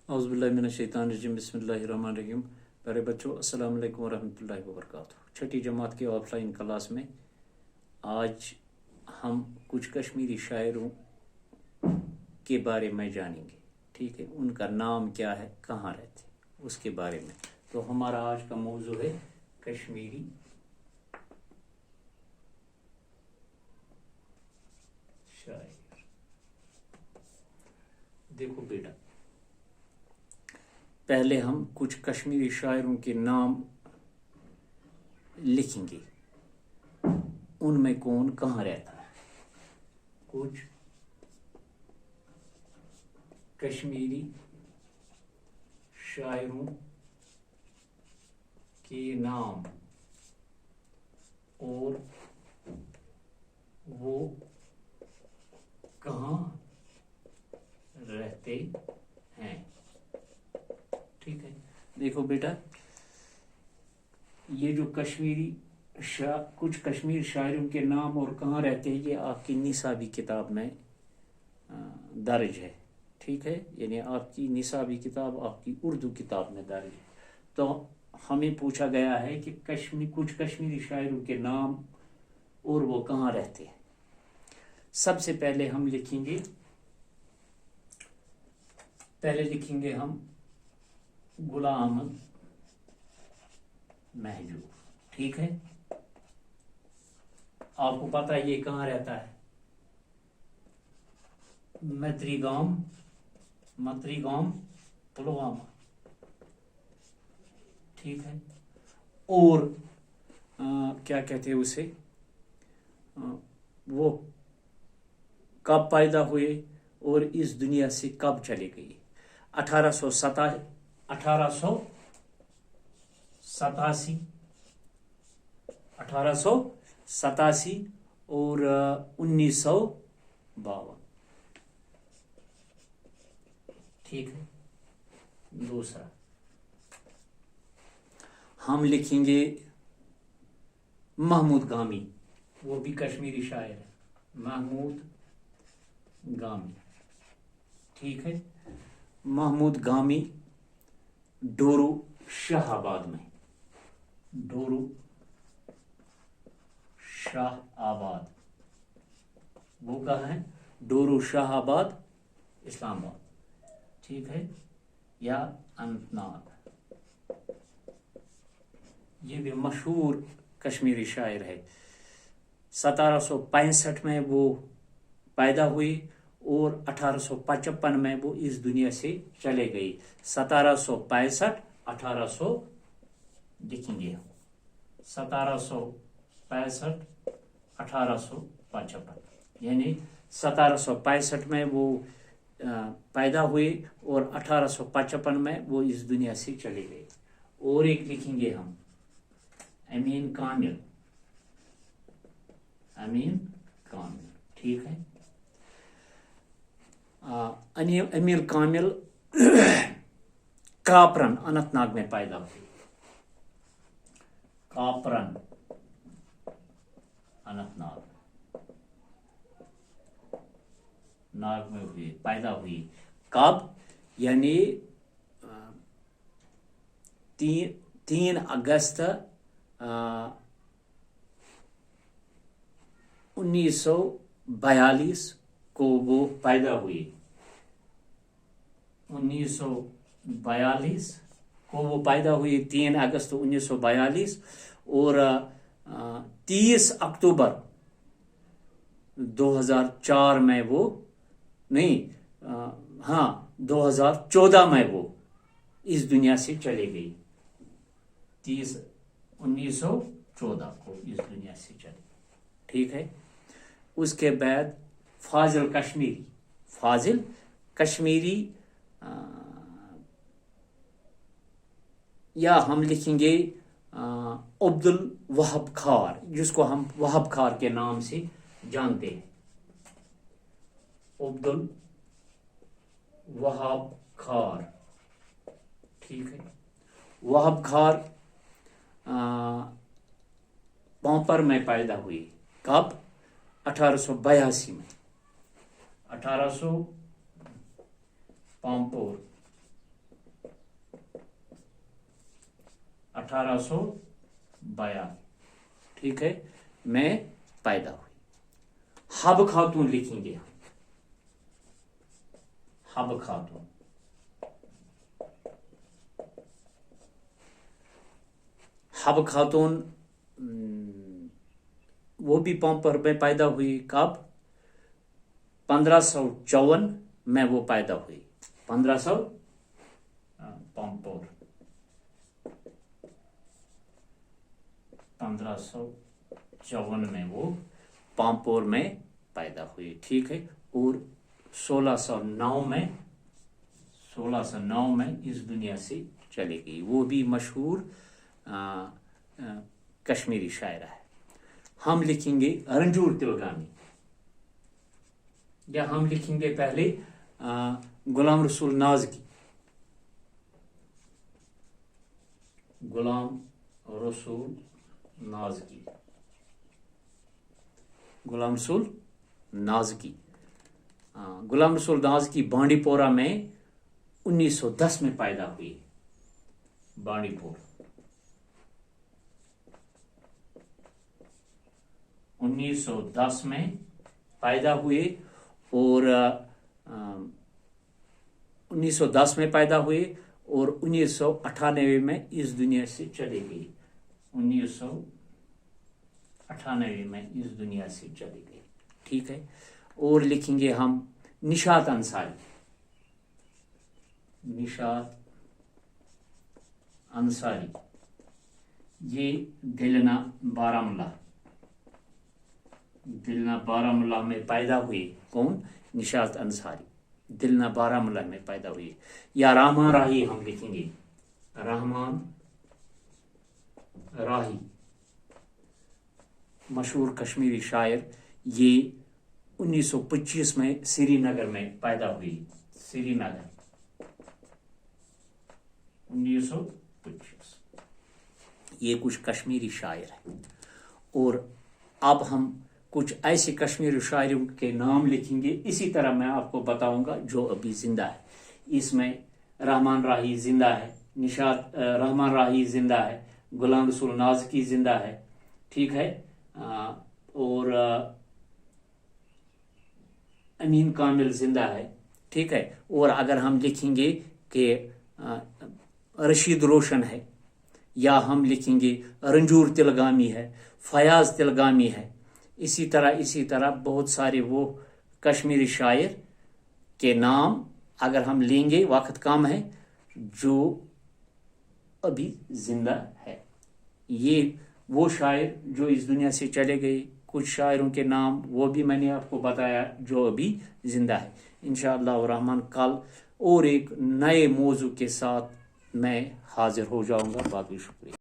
औज़ुबिल्लाहिमिनश्शैतानिर्रजीम बिस्मिल्लाहिर्रहमानिर्रहीम। प्यारे बच्चों, अस्सलाम वालेकुम वरहमतुल्लाहि वबरकातुहू। छठी जमात की ऑफलाइन क्लास में आज हम कुछ कश्मीरी शायरों के बारे में जानेंगे। ठीक है, उनका नाम क्या है, कहाँ रहते, उसके बारे में। तो हमारा आज का मौजू है कश्मीरी शायर। देखो बेटा, पहले हम कुछ कश्मीरी शायरों के नाम लिखेंगे, उनमें कौन कहाँ रहता है। कुछ कश्मीरी शायरों के नाम और वो कहाँ रहते हैं। ठीक है, देखो बेटा, ये जो कुछ कश्मीर शायरों के नाम और कहाँ रहते हैं, ये आपकी निसाबी किताब में दर्ज है। ठीक है, यानी आपकी निसाबी किताब आपकी उर्दू किताब में दर्ज है। तो हमें पूछा गया है कि कुछ कश्मीरी शायरों के नाम और वो कहाँ रहते हैं। सबसे पहले हम लिखेंगे हम गुलाम अहमद महजूब। ठीक है, आपको पता है ये कहाँ रहता है, मत्रीगाम पुलवामा। ठीक है, और क्या कहते हैं उसे, वो कब पैदा हुए और इस दुनिया से कब चले गए। 1887 और 1952। ठीक है, दूसरा हम लिखेंगे महमूद गामी, वो भी कश्मीरी शायर है, महमूद गामी। ठीक है, महमूद गामी डोरू शाहआबाद, वो कहाँ है, डोरू शाहआबाद इस्लामाबाद। ठीक है, या अनंतनाग, ये भी मशहूर कश्मीरी शायर है। 1765 में वो पैदा हुई और 1855 में वो इस दुनिया से चले गई। 1765 1800 लिखेंगे, 1765 1855, यानी 1765 में वो पैदा हुए और 1855 में वो इस दुनिया से चले गए। और एक लिखेंगे हम अमीन कामिल। ठीक है, अमीर कामिल कापरन अनंतनाग में पैदा हुए। कापरन अनंतनाग में पैदा हुई। कब, यानी 3 अगस्त 1942 को वो पैदा हुई। 1942 को वो पैदा हुई, 3 अगस्त 1942, और 30 अक्टूबर 2004 में वो 2014 में वो इस दुनिया से चली गई। 1914 को इस दुनिया से चली। ठीक है, उसके बाद फाजिल कश्मीरी या हम लिखेंगे अब्दुल वहाब खार, जिसको हम वहाब खार के नाम से जानते हैं। अब्दुल वहाब खार। ठीक है, वहाब खार पोंपर में पैदा हुई। कब, 1882 में। 1800 पामपोर 1842, ठीक है, मैं पैदा हुई। हब खातून लिखेंगे हम, हब खातून, हब खातून वो भी पांपोर में पैदा हुई। कब? 1554 में वो पैदा हुई। 1500 पांपोर 1554 में वो पांपोर में पैदा हुई, ठीक है। और 1609 में इस दुनिया से चली गई। वो भी मशहूर कश्मीरी शायरा है। हम लिखेंगे रंजूर तिलगामी, या हम लिखेंगे पहले गुलाम रसूल नाज़की, गुलाम रसूल नाज़की, गुलाम रसूल नाज़की। गुलाम रसूल नाज़की बांडीपोरा में 1910 में पैदा हुई। बांडीपोर 1910 में पैदा हुए, और 1910 में पैदा हुए और 1998 में इस दुनिया से चली गई। 1998 में इस दुनिया से चली गई, ठीक है। और लिखेंगे हम निशात अंसारी, निशात अंसारी, ये दिलना बारामूला में पैदा हुई। कौन? निशात अंसारी, दिलना बारामूला में पैदा हुई। या रहमान राही हम लिखेंगे, रहमान राही, मशहूर कश्मीरी शायर, ये 1925 में श्रीनगर में पैदा हुई। श्रीनगर 1925। ये कुछ कश्मीरी शायर है। और अब हम कुछ ऐसे कश्मीरी शायरों के नाम लिखेंगे, इसी तरह मैं आपको बताऊंगा जो अभी जिंदा है। इसमें रहमान राही जिंदा है, निशात रहमान राही जिंदा है, गुलाम रसूल नाज़की जिंदा है, ठीक है। और अमीन कामिल जिंदा है, ठीक है। और अगर हम लिखेंगे कि रशीद रोशन है, या हम लिखेंगे रंजूर तिलगामी है, फयाज तिलगामी है, इसी तरह बहुत सारे वो कश्मीरी शायर के नाम अगर हम लेंगे, वक्त कम है, जो अभी जिंदा है। ये वो शायर जो इस दुनिया से चले गए। कुछ शायरों के नाम वो भी मैंने आपको बताया जो अभी जिंदा है। इंशाअल्लाह रहमान कल और एक नए मौजू के साथ मैं हाजिर हो जाऊंगा। बाकी शुक्रिया।